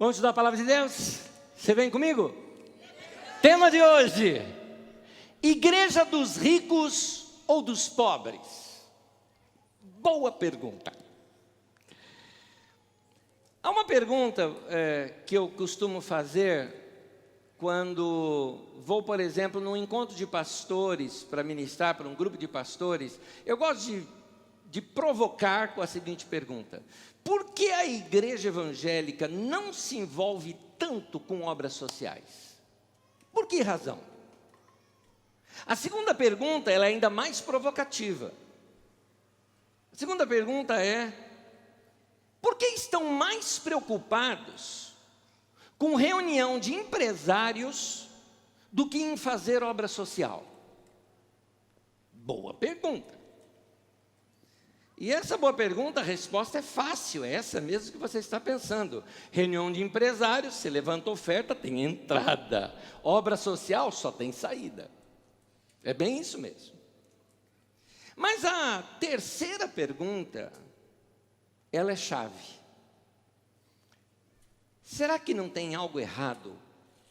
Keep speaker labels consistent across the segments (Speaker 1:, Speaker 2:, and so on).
Speaker 1: Vamos estudar a palavra de Deus? Você vem comigo? Tema de hoje: igreja dos ricos ou dos pobres? Boa pergunta. Há uma pergunta que eu costumo fazer quando vou, por exemplo, num encontro de pastores para ministrar para um grupo de pastores. Eu gosto de provocar com a seguinte pergunta: por que a igreja evangélica não se envolve tanto com obras sociais? Por que razão? A segunda pergunta ela é ainda mais provocativa. A segunda pergunta é: por que estão mais preocupados com reunião de empresários do que em fazer obra social? Boa pergunta. E essa boa pergunta, a resposta é fácil, é essa mesmo que você está pensando. Reunião de empresários, você levanta oferta, tem entrada. Obra social só tem saída. É bem isso mesmo. Mas a terceira pergunta, ela é chave. Será que não tem algo errado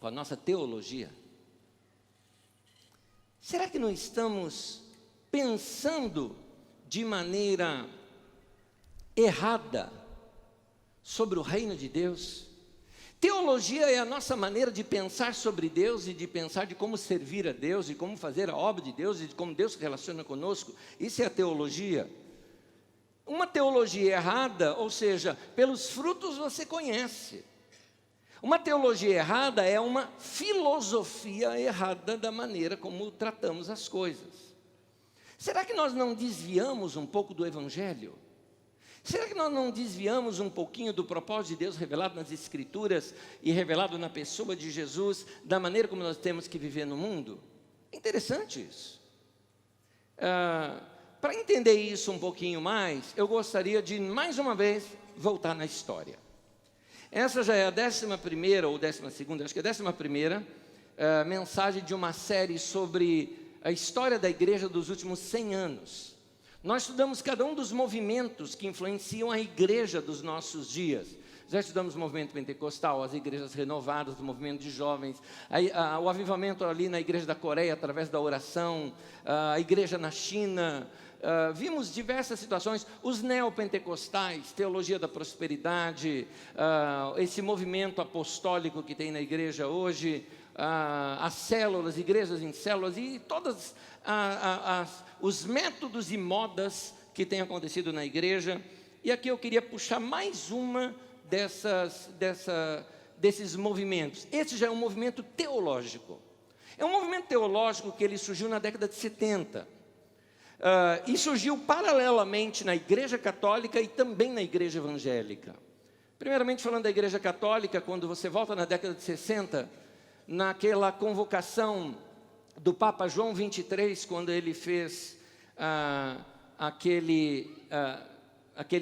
Speaker 1: com a nossa teologia? Será que não estamos pensando de maneira errada sobre o reino de Deus? Teologia é a nossa maneira de pensar sobre Deus e de pensar de como servir a Deus, de como fazer a obra de Deus e de como Deus se relaciona conosco. Isso é a teologia. Uma teologia errada, ou seja, pelos frutos você conhece. Uma teologia errada é uma filosofia errada da maneira como tratamos as coisas. Será que nós não desviamos um pouco do Evangelho? Será que nós não desviamos um pouquinho do propósito de Deus revelado nas Escrituras e revelado na pessoa de Jesus, da maneira como nós temos que viver no mundo? É interessante isso. Para entender isso um pouquinho mais, eu gostaria de, mais uma vez, voltar na história. Essa já é a 11ª ou 12ª, acho que é a 11ª mensagem de uma série sobre a história da igreja dos últimos 100 anos. Nós estudamos cada um dos movimentos que influenciam a igreja dos nossos dias. Já estudamos o movimento pentecostal, as igrejas renovadas, o movimento de jovens, o avivamento ali na igreja da Coreia, através da oração, a igreja na China. Vimos diversas situações, os neopentecostais, teologia da prosperidade, esse movimento apostólico que tem na igreja hoje, as células, igrejas em células e todos os métodos e modas que têm acontecido na igreja. E aqui eu queria puxar mais uma desses movimentos. Esse já é um movimento teológico. É um movimento teológico que ele surgiu na década de 70. E surgiu paralelamente na igreja católica e também na igreja evangélica. Primeiramente falando da igreja católica, quando você volta na década de 60, naquela convocação do Papa João 23, quando ele fez aquele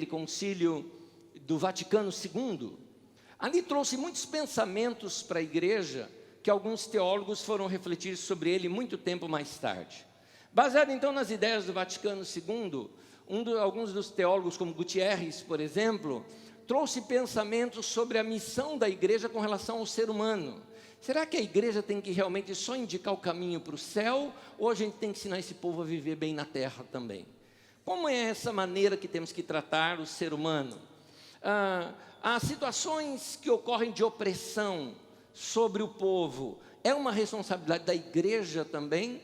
Speaker 1: concílio do Vaticano II, ali trouxe muitos pensamentos para a igreja, que alguns teólogos foram refletir sobre ele muito tempo mais tarde. Baseado então nas ideias do Vaticano II, alguns dos teólogos, como Gutierrez, por exemplo, trouxe pensamentos sobre a missão da igreja com relação ao ser humano. Será que a igreja tem que realmente só indicar o caminho para o céu, ou a gente tem que ensinar esse povo a viver bem na terra também? Como é essa maneira que temos que tratar o ser humano? As situações que ocorrem de opressão sobre o povo, é uma responsabilidade da igreja também?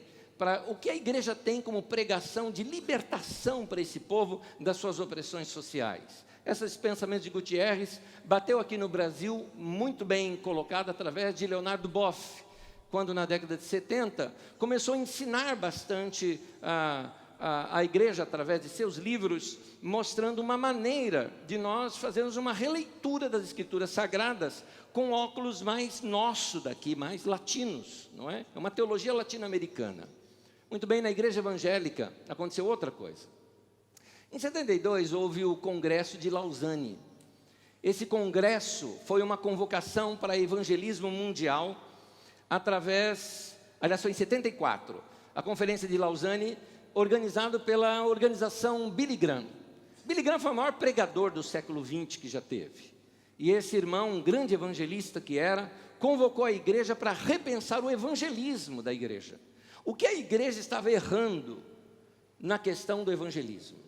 Speaker 1: O que a igreja tem como pregação de libertação para esse povo das suas opressões sociais? Esses pensamentos de Gutierrez bateu aqui no Brasil muito bem colocado através de Leonardo Boff, quando na década de 70 começou a ensinar bastante a igreja através de seus livros, mostrando uma maneira de nós fazermos uma releitura das Escrituras Sagradas com óculos mais nosso daqui, mais latinos, não é? É uma teologia latino-americana. Muito bem, na igreja evangélica aconteceu outra coisa. Em 72 houve o Congresso de Lausanne. Esse congresso foi uma convocação para evangelismo mundial foi em 74, a Conferência de Lausanne, organizado pela organização Billy Graham. Billy Graham foi o maior pregador do século XX que já teve. E esse irmão, um grande evangelista que era, convocou a igreja para repensar o evangelismo da igreja. O que a igreja estava errando na questão do evangelismo?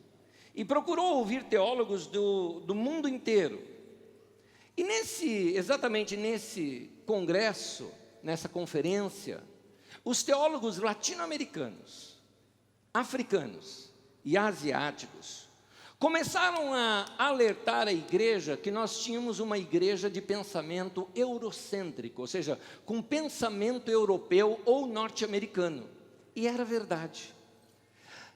Speaker 1: E procurou ouvir teólogos do mundo inteiro. E exatamente nesse congresso, nessa conferência, os teólogos latino-americanos, africanos e asiáticos começaram a alertar a igreja que nós tínhamos uma igreja de pensamento eurocêntrico, ou seja, com pensamento europeu ou norte-americano. E era verdade.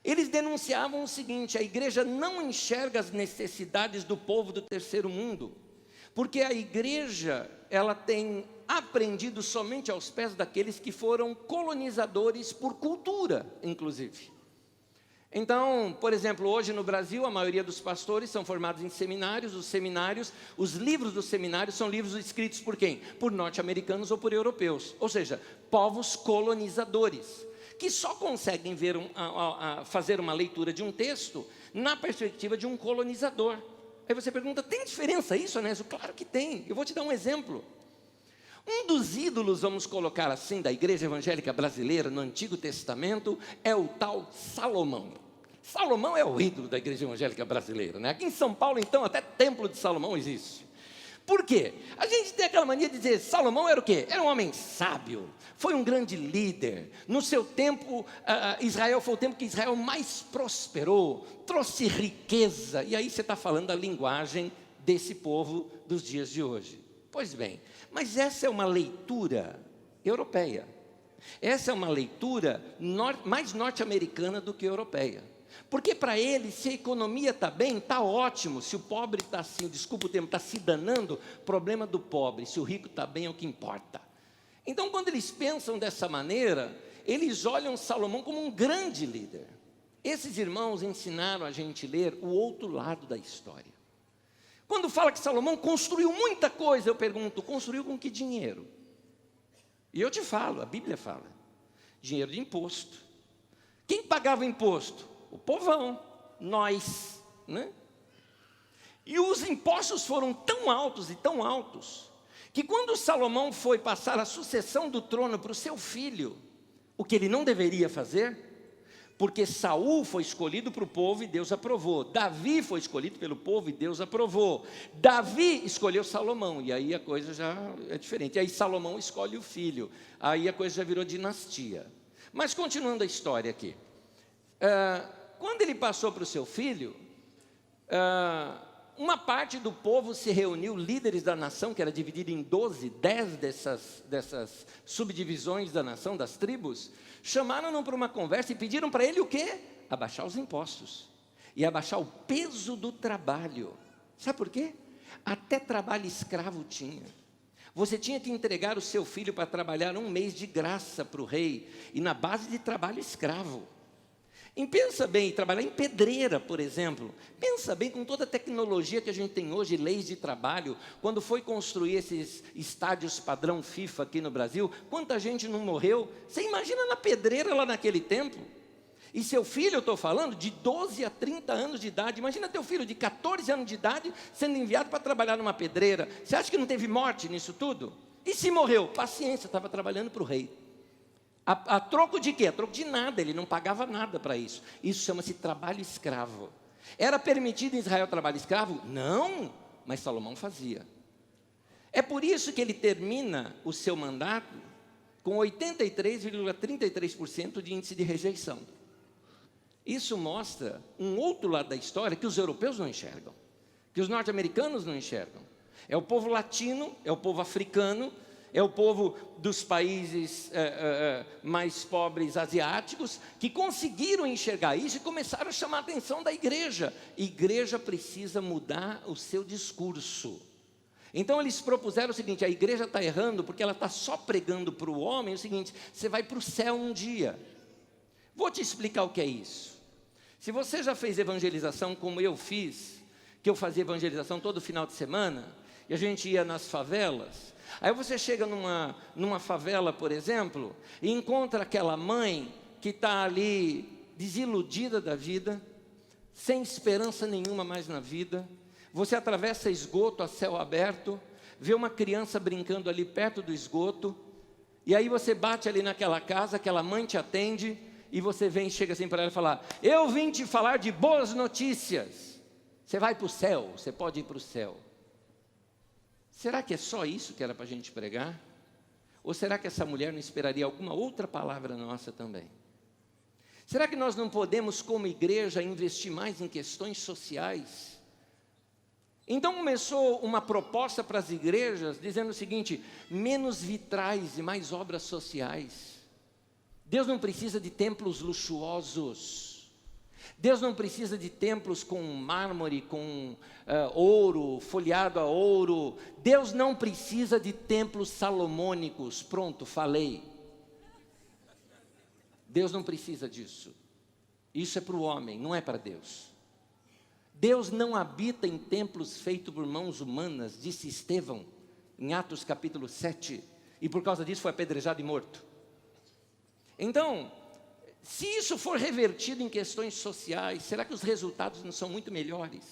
Speaker 1: Eles denunciavam o seguinte: a igreja não enxerga as necessidades do povo do terceiro mundo, porque a igreja, ela tem aprendido somente aos pés daqueles que foram colonizadores por cultura, inclusive. Então, por exemplo, hoje no Brasil, a maioria dos pastores são formados em seminários. Os livros dos seminários são livros escritos por quem? Por norte-americanos ou por europeus, ou seja, povos colonizadores, que só conseguem fazer uma leitura de um texto na perspectiva de um colonizador. Aí você pergunta, tem diferença isso, Anésio? Claro que tem, eu vou te dar um exemplo. Um dos ídolos, vamos colocar assim, da igreja evangélica brasileira no Antigo Testamento é o tal Salomão. Salomão é o ídolo da igreja evangélica brasileira, né? Aqui em São Paulo, então, até templo de Salomão existe. Por quê? A gente tem aquela mania de dizer, Salomão era o quê? Era um homem sábio, foi um grande líder. No seu tempo, Israel foi o tempo que Israel mais prosperou, trouxe riqueza. E aí você está falando a linguagem desse povo dos dias de hoje. Pois bem, mas essa é uma leitura europeia. Essa é uma leitura mais norte-americana do que europeia. Porque para eles, se a economia está bem, está ótimo. Se o pobre está assim, desculpa o termo, está se danando, problema do pobre. Se o rico está bem, é o que importa. Então, quando eles pensam dessa maneira, eles olham Salomão como um grande líder. Esses irmãos ensinaram a gente a ler o outro lado da história. Quando fala que Salomão construiu muita coisa, eu pergunto, construiu com que dinheiro? E eu te falo, a Bíblia fala, dinheiro de imposto. Quem pagava imposto? O povão, nós, né? E os impostos foram tão altos e tão altos, que quando Salomão foi passar a sucessão do trono para o seu filho, o que ele não deveria fazer, porque Saul foi escolhido para o povo e Deus aprovou. Davi foi escolhido pelo povo e Deus aprovou. Davi escolheu Salomão, e aí a coisa já é diferente. E aí Salomão escolhe o filho, aí a coisa já virou dinastia. Mas continuando a história aqui. Quando ele passou para o seu filho, uma parte do povo se reuniu, líderes da nação, que era dividida em 10 dessas subdivisões da nação, das tribos, chamaram-no para uma conversa e pediram para ele o quê? Abaixar os impostos e abaixar o peso do trabalho. Sabe por quê? Até trabalho escravo tinha. Você tinha que entregar o seu filho para trabalhar 1 mês de graça para o rei, e na base de trabalho escravo. E pensa bem, trabalhar em pedreira, por exemplo. Pensa bem, com toda a tecnologia que a gente tem hoje, leis de trabalho, quando foi construir esses estádios padrão FIFA aqui no Brasil, quanta gente não morreu? Você imagina na pedreira lá naquele tempo? E seu filho, eu estou falando, de 12 a 30 anos de idade, imagina teu filho de 14 anos de idade sendo enviado para trabalhar numa pedreira. Você acha que não teve morte nisso tudo? E se morreu? Paciência, estava trabalhando para o rei. A troco de quê? A troco de nada, ele não pagava nada para isso. Isso chama-se trabalho escravo. Era permitido em Israel trabalho escravo? Não, mas Salomão fazia. É por isso que ele termina o seu mandato com 83,33% de índice de rejeição. Isso mostra um outro lado da história que os europeus não enxergam, que os norte-americanos não enxergam. É o povo latino, é o povo africano, é o povo dos países mais pobres asiáticos, que conseguiram enxergar isso e começaram a chamar a atenção da igreja. A igreja precisa mudar o seu discurso. Então eles propuseram o seguinte: a igreja está errando porque ela está só pregando para o homem o seguinte: você vai para o céu um dia. Vou te explicar o que é isso. Se você já fez evangelização como eu fiz, que eu fazia evangelização todo final de semana, e a gente ia nas favelas. Aí você chega numa favela, por exemplo, e encontra aquela mãe que está ali desiludida da vida, sem esperança nenhuma mais na vida. você atravessa esgoto a céu aberto, vê uma criança brincando ali perto do esgoto, e aí você bate ali naquela casa, aquela mãe te atende, e você vem e chega assim para ela e fala: eu vim te falar de boas notícias, você vai para o céu, você pode ir para o céu. Será que é só isso que era para a gente pregar? Ou será que essa mulher não esperaria alguma outra palavra nossa também? Será que nós não podemos, como igreja, investir mais em questões sociais? Então começou uma proposta para as igrejas, dizendo o seguinte: menos vitrais e mais obras sociais. Deus não precisa de templos luxuosos. Deus não precisa de templos com mármore, com ouro, folheado a ouro. Deus não precisa de templos salomônicos. Pronto, falei. Deus não precisa disso. Isso é para o homem, não é para Deus. Deus não habita em templos feitos por mãos humanas, disse Estevão, em Atos capítulo 7, e por causa disso foi apedrejado e morto. Então, se isso for revertido em questões sociais, será que os resultados não são muito melhores?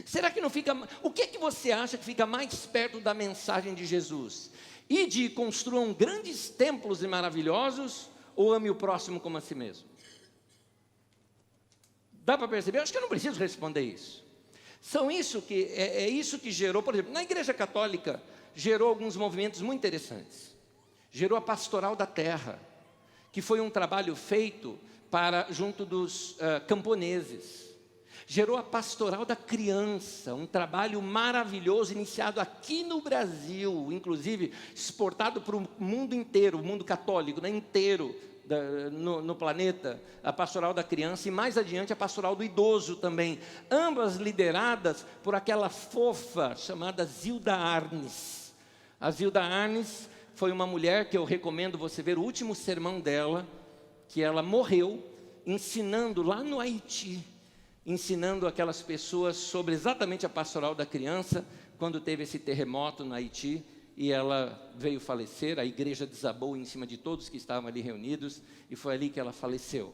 Speaker 1: Será que não fica... O que é que você acha que fica mais perto da mensagem de Jesus? Ide e construam grandes templos e maravilhosos, ou ame o próximo como a si mesmo? Dá para perceber? Eu acho que eu não preciso responder isso. É isso que gerou, por exemplo, na Igreja Católica, gerou alguns movimentos muito interessantes. Gerou a Pastoral da Terra, que foi um trabalho feito junto dos camponeses. Gerou a Pastoral da Criança, um trabalho maravilhoso, iniciado aqui no Brasil, inclusive exportado para o mundo inteiro, o mundo católico, né, inteiro no planeta, a Pastoral da Criança, e mais adiante a Pastoral do Idoso também, ambas lideradas por aquela fofa chamada Zilda Arnes. A Zilda Arnes foi uma mulher que eu recomendo você ver o último sermão dela, que ela morreu ensinando lá no Haiti, ensinando aquelas pessoas sobre exatamente a Pastoral da Criança, quando teve esse terremoto no Haiti, e ela veio falecer. A igreja desabou em cima de todos que estavam ali reunidos, e foi ali que ela faleceu.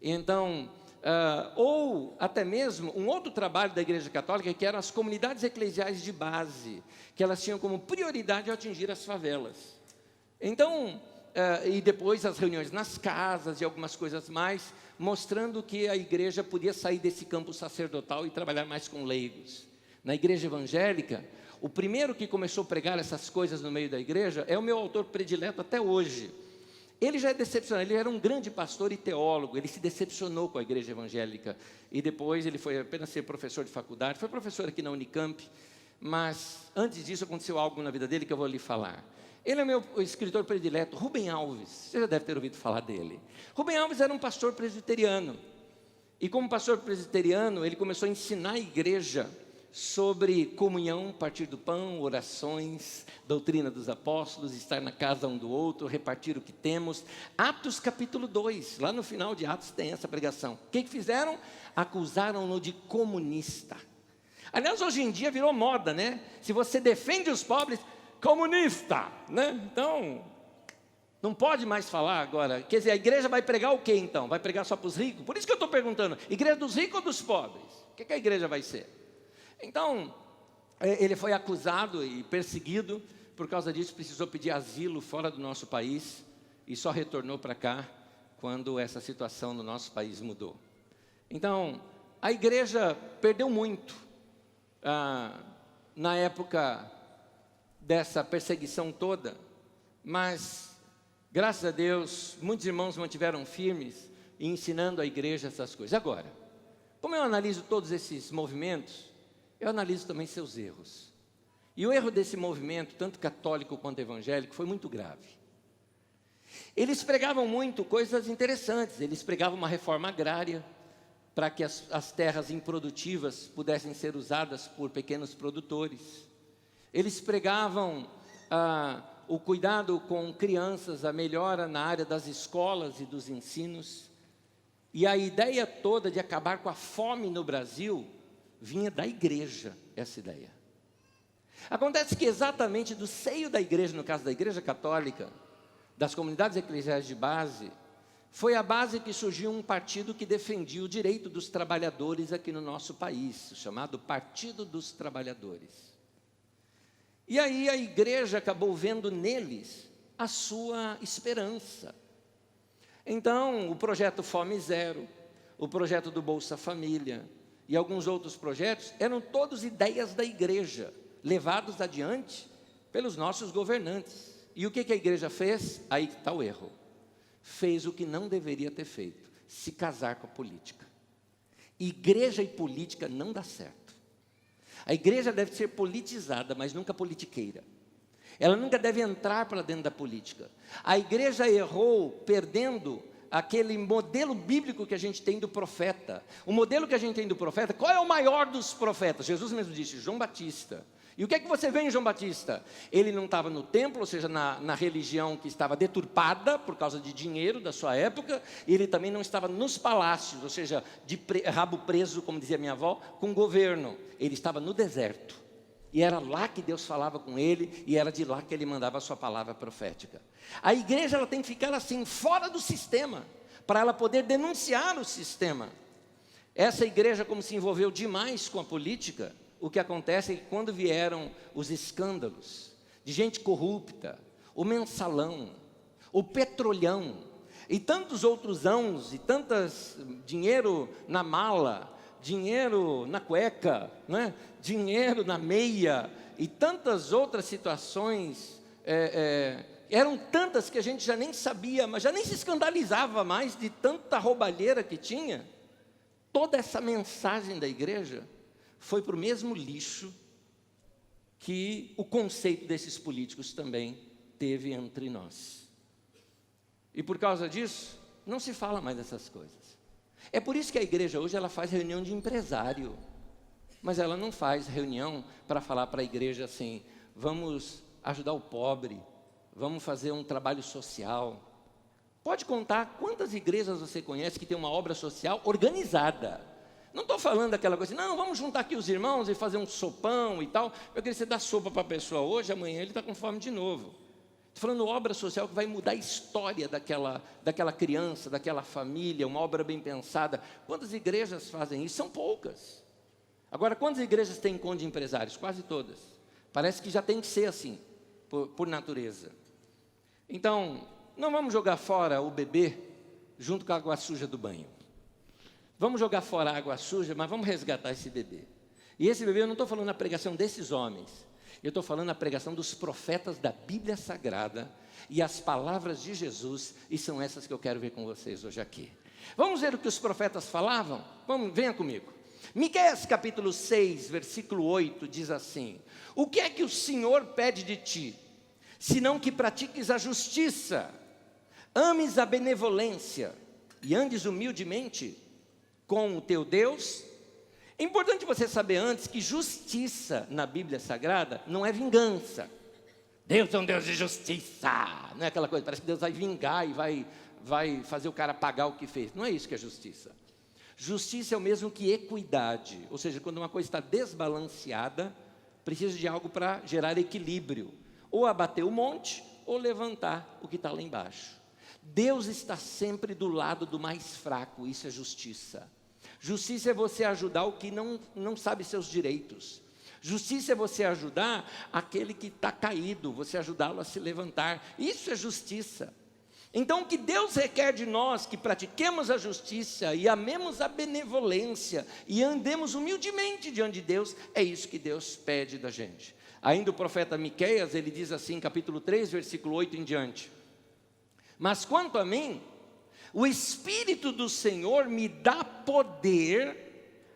Speaker 1: Então, ou até mesmo um outro trabalho da Igreja Católica, que eram as comunidades eclesiais de base, que elas tinham como prioridade atingir as favelas. Então, e depois as reuniões nas casas e algumas coisas mais, mostrando que a igreja podia sair desse campo sacerdotal e trabalhar mais com leigos. Na igreja evangélica, o primeiro que começou a pregar essas coisas no meio da igreja é o meu autor predileto até hoje. Ele já é decepcionado, ele era um grande pastor e teólogo, ele se decepcionou com a igreja evangélica, e depois ele foi apenas ser professor de faculdade, foi professor aqui na Unicamp, mas antes disso aconteceu algo na vida dele que eu vou lhe falar. Ele é meu escritor predileto, Rubem Alves, você já deve ter ouvido falar dele. Rubem Alves era um pastor presbiteriano, e como pastor presbiteriano, ele começou a ensinar a igreja sobre comunhão, partir do pão, orações, doutrina dos apóstolos, estar na casa um do outro, repartir o que temos. Atos capítulo 2, lá no final de Atos tem essa pregação. O que fizeram? Acusaram-no de comunista. Aliás, hoje em dia virou moda, né? Se você defende os pobres, comunista, né? Então, não pode mais falar agora. Quer dizer, a igreja vai pregar o quê então? Vai pregar só para os ricos? Por isso que eu estou perguntando, igreja dos ricos ou dos pobres? O que a igreja vai ser? Então, ele foi acusado e perseguido, por causa disso precisou pedir asilo fora do nosso país, e só retornou para cá quando essa situação no nosso país mudou. Então, a igreja perdeu muito na época dessa perseguição toda, mas, graças a Deus, muitos irmãos mantiveram firmes e ensinando a igreja essas coisas. Agora, como eu analiso todos esses movimentos, eu analiso também seus erros. E o erro desse movimento, tanto católico quanto evangélico, foi muito grave. Eles pregavam muito coisas interessantes. Eles pregavam uma reforma agrária, para que as terras improdutivas pudessem ser usadas por pequenos produtores. Eles pregavam o cuidado com crianças, a melhora na área das escolas e dos ensinos. E a ideia toda de acabar com a fome no Brasil vinha da igreja, essa ideia. Acontece que exatamente do seio da igreja, no caso da igreja católica, das comunidades eclesiais de base, foi a base que surgiu um partido que defendia o direito dos trabalhadores aqui no nosso país, chamado Partido dos Trabalhadores. E aí a igreja acabou vendo neles a sua esperança. Então, o projeto Fome Zero, o projeto do Bolsa Família e alguns outros projetos eram todos ideias da igreja, levados adiante pelos nossos governantes. E o que a igreja fez? Aí está o erro. Fez o que não deveria ter feito, se casar com a política. Igreja e política não dá certo. A igreja deve ser politizada, mas nunca politiqueira. Ela nunca deve entrar para dentro da política. A igreja errou perdendo aquele modelo bíblico que a gente tem do profeta. O modelo que a gente tem do profeta, qual é o maior dos profetas? Jesus mesmo disse, João Batista. E o que é que você vê em João Batista? Ele não estava no templo, ou seja, na religião que estava deturpada por causa de dinheiro da sua época, e ele também não estava nos palácios, ou seja, de rabo preso, como dizia minha avó, com governo. Ele estava no deserto, e era lá que Deus falava com ele, e era de lá que ele mandava a sua palavra profética. A igreja ela tem que ficar assim, fora do sistema, para ela poder denunciar o sistema. Essa igreja, como se envolveu demais com a política, o que acontece é que quando vieram os escândalos de gente corrupta, o mensalão, o petrolhão e tantos outros ãos e tantas dinheiro na mala, dinheiro na cueca, né? Dinheiro na meia e tantas outras situações, eram tantas que a gente já nem sabia, mas já nem se escandalizava mais de tanta roubalheira que tinha. Toda essa mensagem da igreja foi para o mesmo lixo que o conceito desses políticos também teve entre nós. E por causa disso, não se fala mais dessas coisas. É por isso que a igreja hoje ela faz reunião de empresário, mas ela não faz reunião para falar para a igreja assim, vamos ajudar o pobre, vamos fazer um trabalho social. Pode contar quantas igrejas você conhece que tem uma obra social organizada. Não estou falando daquela coisa assim, não, vamos juntar aqui os irmãos e fazer um sopão e tal. Eu queria que você dá sopa para a pessoa hoje, amanhã ele está com fome de novo. Estou falando obra social que vai mudar a história daquela criança, daquela família, uma obra bem pensada. Quantas igrejas fazem isso? São poucas. Agora, quantas igrejas têm encontro de empresários? Quase todas. Parece que já tem que ser assim, por natureza. Então, não vamos jogar fora o bebê junto com a água suja do banho. Vamos jogar fora a água suja, mas vamos resgatar esse bebê. E esse bebê, eu não estou falando a pregação desses homens. Eu estou falando a pregação dos profetas da Bíblia Sagrada e as palavras de Jesus, e são essas que eu quero ver com vocês hoje aqui. Vamos ver o que os profetas falavam? Venha comigo. Miqueias capítulo 6, versículo 8, diz assim: o que é que o Senhor pede de ti, senão que pratiques a justiça, ames a benevolência e andes humildemente com o teu Deus? É importante você saber antes que justiça na Bíblia Sagrada não é vingança. Deus é um Deus de justiça. Não é aquela coisa, parece que Deus vai vingar e vai fazer o cara pagar o que fez. Não é isso que é justiça. Justiça é o mesmo que equidade. Ou seja, quando uma coisa está desbalanceada, precisa de algo para gerar equilíbrio. Ou abater o monte, ou levantar o que está lá embaixo. Deus está sempre do lado do mais fraco, isso é justiça. Justiça é você ajudar o que não sabe seus direitos. Justiça é você ajudar aquele que está caído, você ajudá-lo a se levantar. Isso é justiça. Então, o que Deus requer de nós, que pratiquemos a justiça e amemos a benevolência e andemos humildemente diante de Deus, é isso que Deus pede da gente. Ainda o profeta Miqueias, ele diz assim, capítulo 3, versículo 8 em diante: mas quanto a mim, o Espírito do Senhor me dá poder,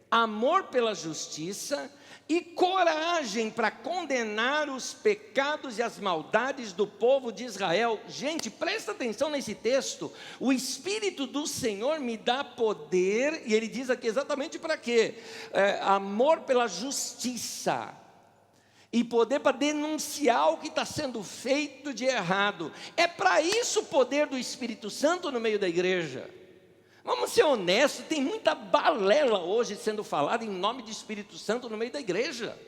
Speaker 1: amor pela justiça e coragem para condenar os pecados e as maldades do povo de Israel. Gente, presta atenção nesse texto. O Espírito do Senhor me dá poder, e ele diz aqui exatamente para quê? Amor pela justiça e poder para denunciar o que está sendo feito de errado. É para isso o poder do Espírito Santo no meio da igreja. Vamos ser honestos, tem muita balela hoje sendo falada em nome do Espírito Santo no meio da igreja.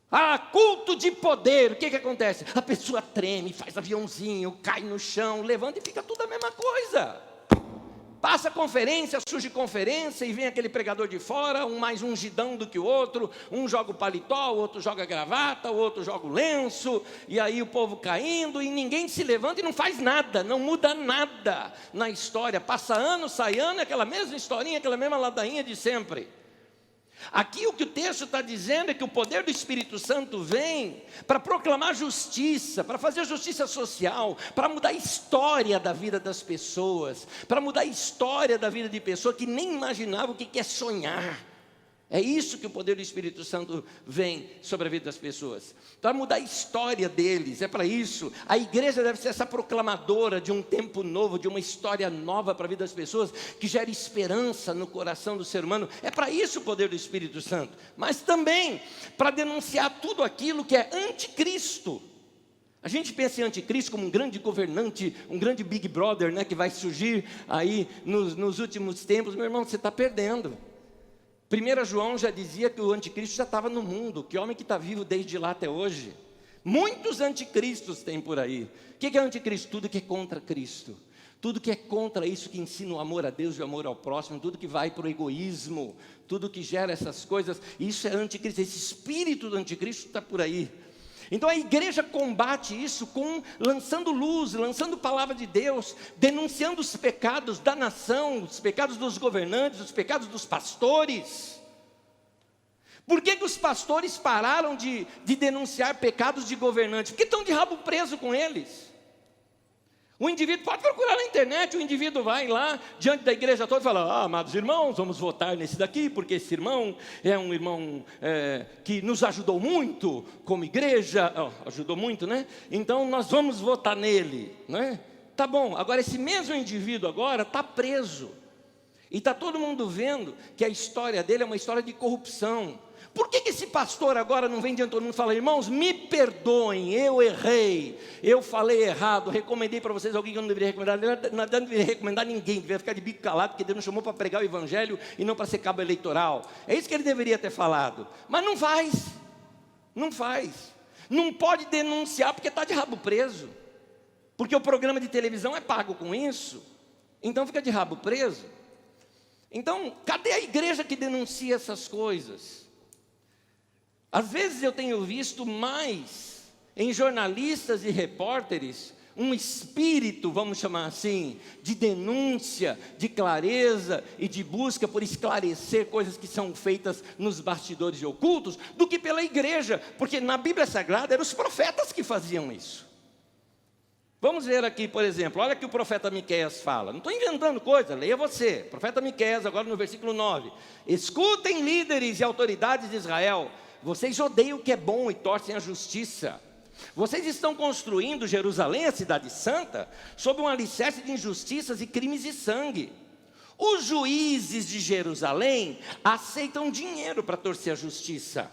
Speaker 1: Ah, culto de poder, o que acontece? A pessoa treme, faz aviãozinho, cai no chão, levanta e fica tudo a mesma coisa. Passa conferência, surge conferência e vem aquele pregador de fora, um mais ungidão do que o outro, um joga o paletó, o outro joga a gravata, o outro joga o lenço, e aí o povo caindo, e ninguém se levanta e não faz nada, não muda nada na história. Passa ano, sai ano, aquela mesma historinha, aquela mesma ladainha de sempre. Aqui o que o texto está dizendo é que o poder do Espírito Santo vem para proclamar justiça, para fazer justiça social, para mudar a história da vida das pessoas, para mudar a história da vida de pessoa que nem imaginava o que é sonhar. É isso que o poder do Espírito Santo vem sobre a vida das pessoas, para mudar a história deles, é para isso. A igreja deve ser essa proclamadora de um tempo novo, de uma história nova para a vida das pessoas, que gera esperança no coração do ser humano. É para isso o poder do Espírito Santo, mas também para denunciar tudo aquilo que é anticristo. A gente pensa em anticristo como um grande governante, um grande Big Brother, né, que vai surgir aí nos últimos tempos. Meu irmão, você está perdendo. 1 João já dizia que o anticristo já estava no mundo, que homem que está vivo desde lá até hoje. Muitos anticristos tem por aí. O que é anticristo? Tudo que é contra Cristo. Tudo que é contra isso, que ensina o amor a Deus e o amor ao próximo, tudo que vai para o egoísmo, tudo que gera essas coisas, isso é anticristo. Esse espírito do anticristo está por aí. Então a igreja combate isso lançando luz, lançando palavra de Deus, denunciando os pecados da nação, os pecados dos governantes, os pecados dos pastores. Por que os pastores pararam de denunciar pecados de governantes? Porque estão de rabo preso com eles. O indivíduo pode procurar na internet, o indivíduo vai lá diante da igreja toda e fala: amados irmãos, vamos votar nesse daqui, porque esse irmão é um irmão que nos ajudou muito como igreja, ajudou muito, né? Então nós vamos votar nele, né? Tá bom, agora esse mesmo indivíduo agora está preso, e está todo mundo vendo que a história dele é uma história de corrupção. Por que esse pastor agora não vem diante de todo mundo e fala: irmãos, me perdoem, eu errei, eu falei errado, recomendei para vocês alguém que eu não deveria recomendar? Não deveria recomendar ninguém, deveria ficar de bico calado, porque Deus nos chamou para pregar o evangelho e não para ser cabo eleitoral. É isso que ele deveria ter falado, mas não faz, não pode denunciar porque está de rabo preso, porque o programa de televisão é pago com isso, então fica de rabo preso. Então, cadê a igreja que denuncia essas coisas? Às vezes eu tenho visto mais em jornalistas e repórteres um espírito, vamos chamar assim, de denúncia, de clareza e de busca por esclarecer coisas que são feitas nos bastidores ocultos, do que pela igreja, porque na Bíblia Sagrada eram os profetas que faziam isso. Vamos ver aqui, por exemplo, olha que o profeta Miqueias fala. Não estou inventando coisa, leia você. Profeta Miqueias, agora no versículo 9. Escutem, líderes e autoridades de Israel, vocês odeiam o que é bom e torcem a justiça. Vocês estão construindo Jerusalém, a cidade santa, sob um alicerce de injustiças e crimes de sangue. Os juízes de Jerusalém aceitam dinheiro para torcer a justiça.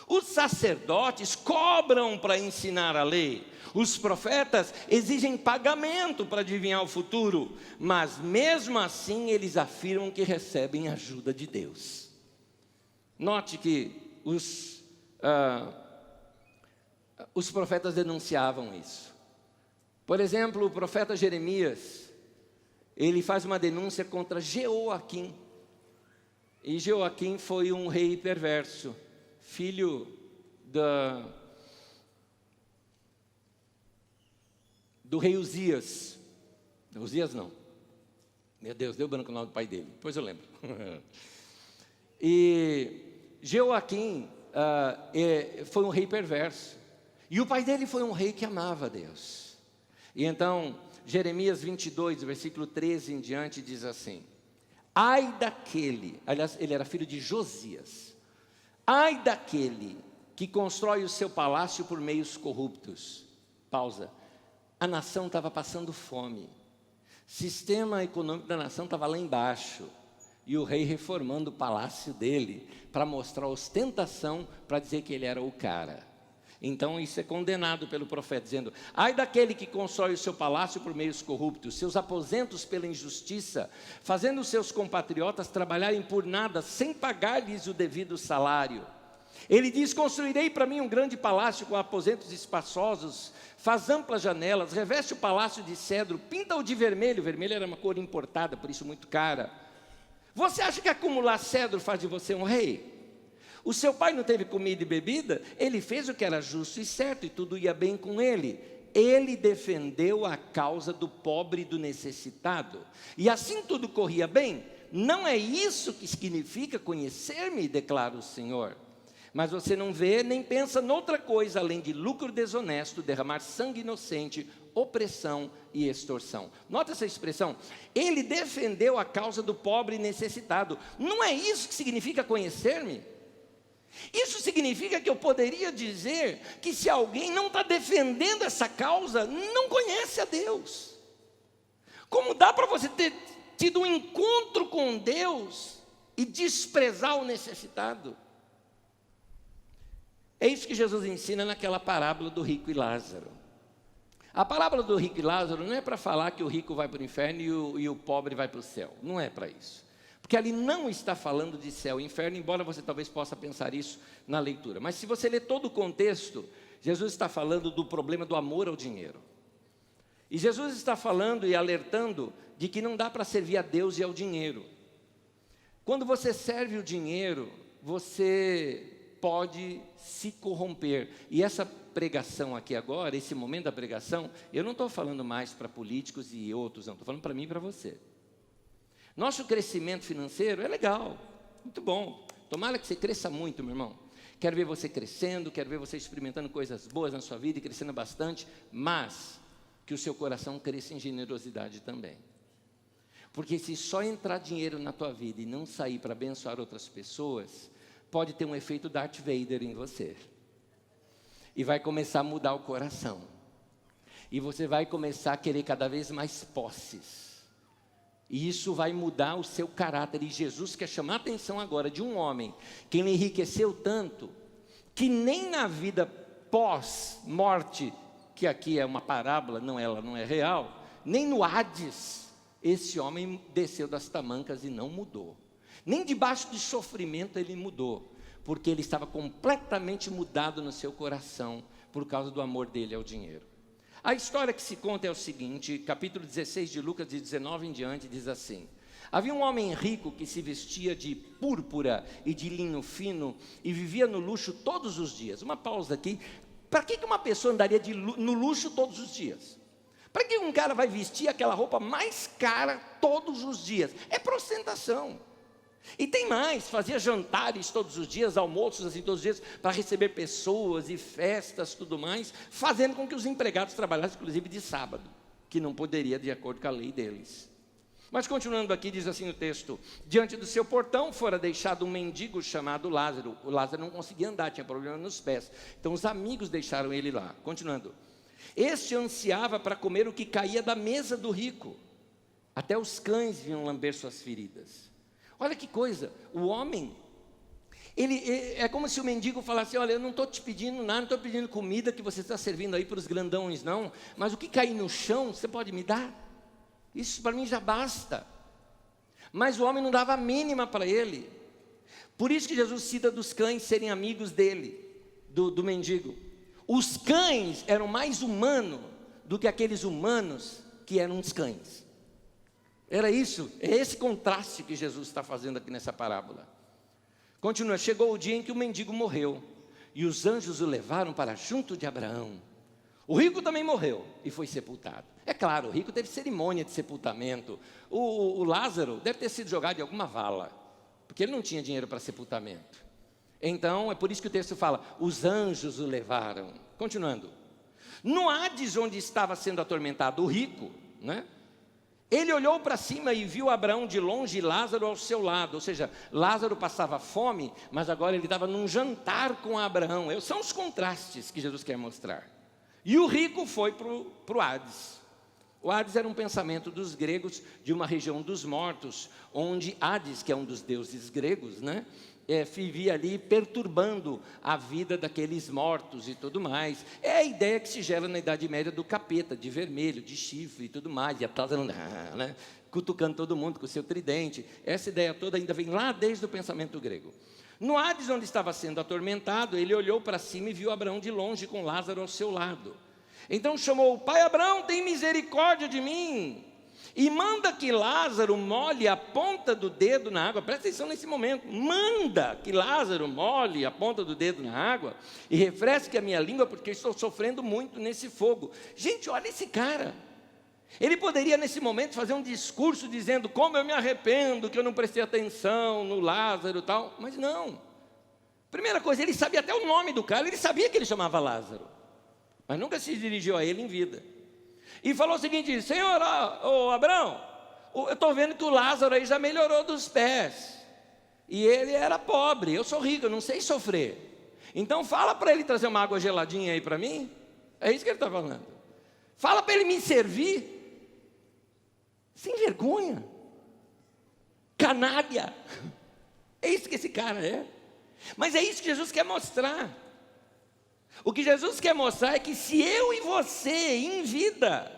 Speaker 1: Os sacerdotes cobram para ensinar a lei. Os profetas exigem pagamento para adivinhar o futuro. Mas mesmo assim eles afirmam que recebem ajuda de Deus. Note que os profetas denunciavam isso. Por exemplo, o profeta Jeremias, ele faz uma denúncia contra Jeoaquim. E Jeoaquim foi um rei perverso, filho do rei Uzias. Uzias não. Meu Deus, deu branco o nome do pai dele. Depois eu lembro. E Jeoaquim foi um rei perverso. E o pai dele foi um rei que amava a Deus. E então, Jeremias 22, versículo 13 em diante, diz assim: ai daquele, aliás, ele era filho de Josias. Ai daquele que constrói o seu palácio por meios corruptos. Pausa. A nação estava passando fome. Sistema econômico da nação estava lá embaixo. E o rei reformando o palácio dele para mostrar ostentação, para dizer que ele era o cara. Então isso é condenado pelo profeta, dizendo: ai daquele que constrói o seu palácio por meios corruptos, seus aposentos pela injustiça, fazendo os seus compatriotas trabalharem por nada, sem pagar-lhes o devido salário. Ele diz: construirei para mim um grande palácio com aposentos espaçosos, faz amplas janelas, reveste o palácio de cedro, pinta-o de vermelho. Vermelho era uma cor importada, por isso muito cara. Você acha que acumular cedro faz de você um rei? O seu pai não teve comida e bebida? Ele fez o que era justo e certo, e tudo ia bem com ele. Ele defendeu a causa do pobre e do necessitado, e assim tudo corria bem. Não é isso que significa conhecer-me, declara o Senhor. Mas você não vê nem pensa noutra coisa além de lucro desonesto, derramar sangue inocente, opressão e extorsão. Nota essa expressão: ele defendeu a causa do pobre e necessitado. Não é isso que significa conhecer-me? Isso significa que eu poderia dizer que se alguém não está defendendo essa causa, não conhece a Deus. Como dá para você ter tido um encontro com Deus e desprezar o necessitado? É isso que Jesus ensina naquela parábola do rico e Lázaro. A parábola do rico e Lázaro não é para falar que o rico vai para o inferno e o pobre vai para o céu. Não é para isso. Porque ali não está falando de céu e inferno, embora você talvez possa pensar isso na leitura. Mas se você ler todo o contexto, Jesus está falando do problema do amor ao dinheiro. E Jesus está falando e alertando de que não dá para servir a Deus e ao dinheiro. Quando você serve o dinheiro, você pode se corromper. E essa pregação aqui agora, esse momento da pregação, eu não estou falando mais para políticos e outros, não. Estou falando para mim e para você. Nosso crescimento financeiro é legal, muito bom. Tomara que você cresça muito, meu irmão. Quero ver você crescendo, quero ver você experimentando coisas boas na sua vida e crescendo bastante, mas que o seu coração cresça em generosidade também. Porque se só entrar dinheiro na tua vida e não sair para abençoar outras pessoas, pode ter um efeito Darth Vader em você. E vai começar a mudar o coração. E você vai começar a querer cada vez mais posses. E isso vai mudar o seu caráter. E Jesus quer chamar a atenção agora de um homem que ele enriqueceu tanto, que nem na vida pós-morte, que aqui é uma parábola, ela não é real, nem no Hades, esse homem desceu das tamancas e não mudou. Nem debaixo de sofrimento ele mudou, porque ele estava completamente mudado no seu coração, por causa do amor dele ao dinheiro. A história que se conta é o seguinte, capítulo 16 de Lucas, de 19 em diante, diz assim: havia um homem rico que se vestia de púrpura e de linho fino e vivia no luxo todos os dias. Uma pausa aqui. Para que uma pessoa andaria no luxo todos os dias? Para que um cara vai vestir aquela roupa mais cara todos os dias? É para ostentação. E tem mais, fazia jantares todos os dias, almoços assim todos os dias, para receber pessoas e festas, tudo mais, fazendo com que os empregados trabalhassem, inclusive de sábado, que não poderia, de acordo com a lei deles. Mas continuando aqui, diz assim o texto: diante do seu portão fora deixado um mendigo chamado Lázaro. O Lázaro não conseguia andar, tinha problema nos pés. Então os amigos deixaram ele lá. Continuando. Este ansiava para comer o que caía da mesa do rico. Até os cães vinham lamber suas feridas. Olha que coisa, o homem, é como se o mendigo falasse: olha, eu não estou te pedindo nada, não estou pedindo comida que você está servindo aí para os grandões, não. Mas o que cair no chão, você pode me dar? Isso para mim já basta. Mas o homem não dava a mínima para ele. Por isso que Jesus cita dos cães serem amigos dele, do mendigo. Os cães eram mais humanos do que aqueles humanos que eram os cães. Era isso, é esse contraste que Jesus está fazendo aqui nessa parábola. Continua: chegou o dia em que o mendigo morreu, e os anjos o levaram para junto de Abraão. O rico também morreu e foi sepultado. É claro, o rico teve cerimônia de sepultamento. O Lázaro deve ter sido jogado em alguma vala, porque ele não tinha dinheiro para sepultamento. Então, é por isso que o texto fala: os anjos o levaram. Continuando. No Hades, onde estava sendo atormentado o rico, né? Ele olhou para cima e viu Abraão de longe e Lázaro ao seu lado. Ou seja, Lázaro passava fome, mas agora ele estava num jantar com Abraão. São os contrastes que Jesus quer mostrar. E o rico foi para o Hades. O Hades era um pensamento dos gregos de uma região dos mortos, onde Hades, que é um dos deuses gregos, né, vivia ali perturbando a vida daqueles mortos e tudo mais. É a ideia que se gera na Idade Média do capeta, de vermelho, de chifre e tudo mais, e a né, cutucando todo mundo com o seu tridente. Essa ideia toda ainda vem lá desde o pensamento grego. No Hades, onde estava sendo atormentado, ele olhou para cima e viu Abraão de longe com Lázaro ao seu lado. Então chamou: pai Abraão, tem misericórdia de mim, e manda que Lázaro molhe a ponta do dedo na água. Presta atenção nesse momento. Manda que Lázaro molhe a ponta do dedo na água e refresque a minha língua, porque estou sofrendo muito nesse fogo. Gente, olha esse cara. Ele poderia nesse momento fazer um discurso dizendo como eu me arrependo que eu não prestei atenção no Lázaro e tal, mas não. Primeira coisa, ele sabia até o nome do cara, ele sabia que ele chamava Lázaro, mas nunca se dirigiu a ele em vida. E falou o seguinte: Senhor, Abraão, eu estou vendo que o Lázaro aí já melhorou dos pés, e ele era pobre, eu sou rico, eu não sei sofrer, então fala para ele trazer uma água geladinha aí para mim. É isso que ele está falando. Fala para ele me servir. Sem vergonha, canalha. É isso que esse cara é. Mas é isso que Jesus quer mostrar. O que Jesus quer mostrar é que se eu e você, em vida,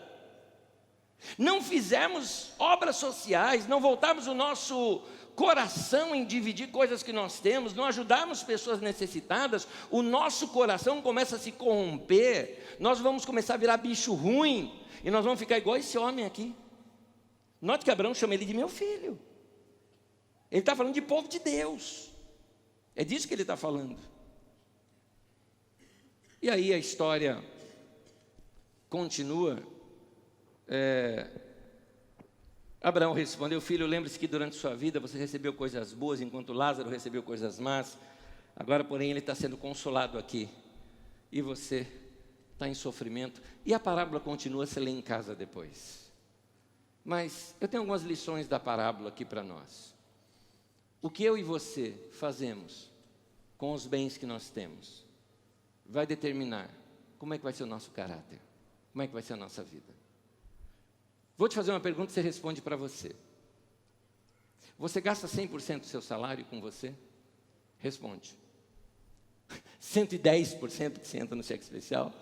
Speaker 1: não fizermos obras sociais, não voltarmos o nosso coração em dividir coisas que nós temos, não ajudarmos pessoas necessitadas, o nosso coração começa a se corromper, nós vamos começar a virar bicho ruim, e nós vamos ficar igual esse homem aqui. Note que Abraão chama ele de meu filho. Ele está falando de povo de Deus. É disso que ele está falando. E aí a história continua. Abraão respondeu: filho, lembre-se que durante sua vida você recebeu coisas boas, enquanto Lázaro recebeu coisas más. Agora, porém, ele está sendo consolado aqui, e você está em sofrimento. E a parábola continua, você lê em casa depois. Mas eu tenho algumas lições da parábola aqui para nós. O que eu e você fazemos com os bens que nós temos vai determinar como é que vai ser o nosso caráter, como é que vai ser a nossa vida. Vou te fazer uma pergunta e você responde para você. Você gasta 100% do seu salário com você? Responde. 110% que você entra no cheque especial?